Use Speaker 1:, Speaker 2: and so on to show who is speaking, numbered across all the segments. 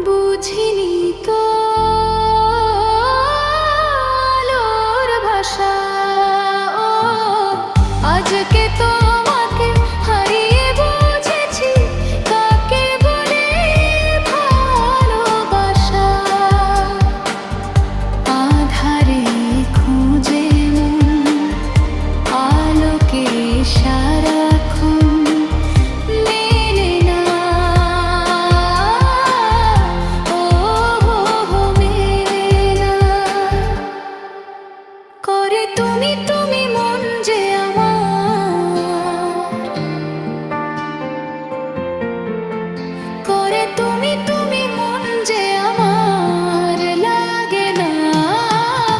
Speaker 1: বুঝিনি তো আলোর ভাষা। ও আজকে তোমাকে হারিয়ে বুঝেছি কাকে বলে ভালোবাসা। আধারে খুঁজে মন আলোকে সারাক্ষণ মেলে না। ও মেলে না। করে তুমি তুমি মন যে আমার, করে তুমি তুমি মন যে আমার লাগে না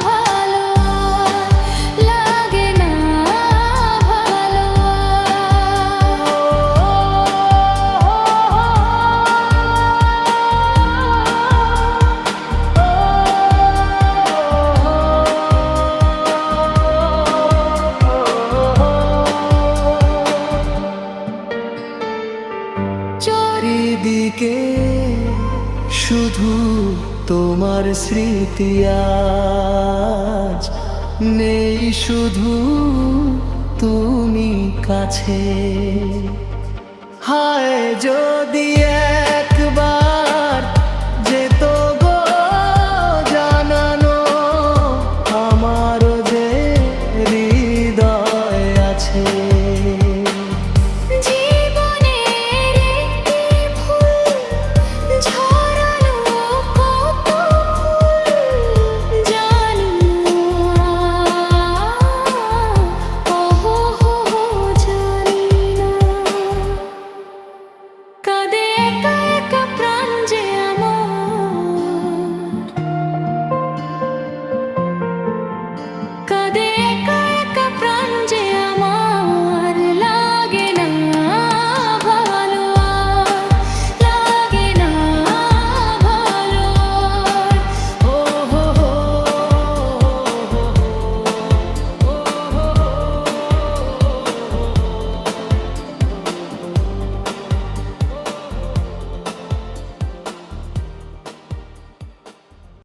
Speaker 1: ভালো, লাগে না ভালো।
Speaker 2: চারিদিকে শুধু তোমার স্মৃতি, আজ নেই শুধু তুমি কাছে। হায় যদি এক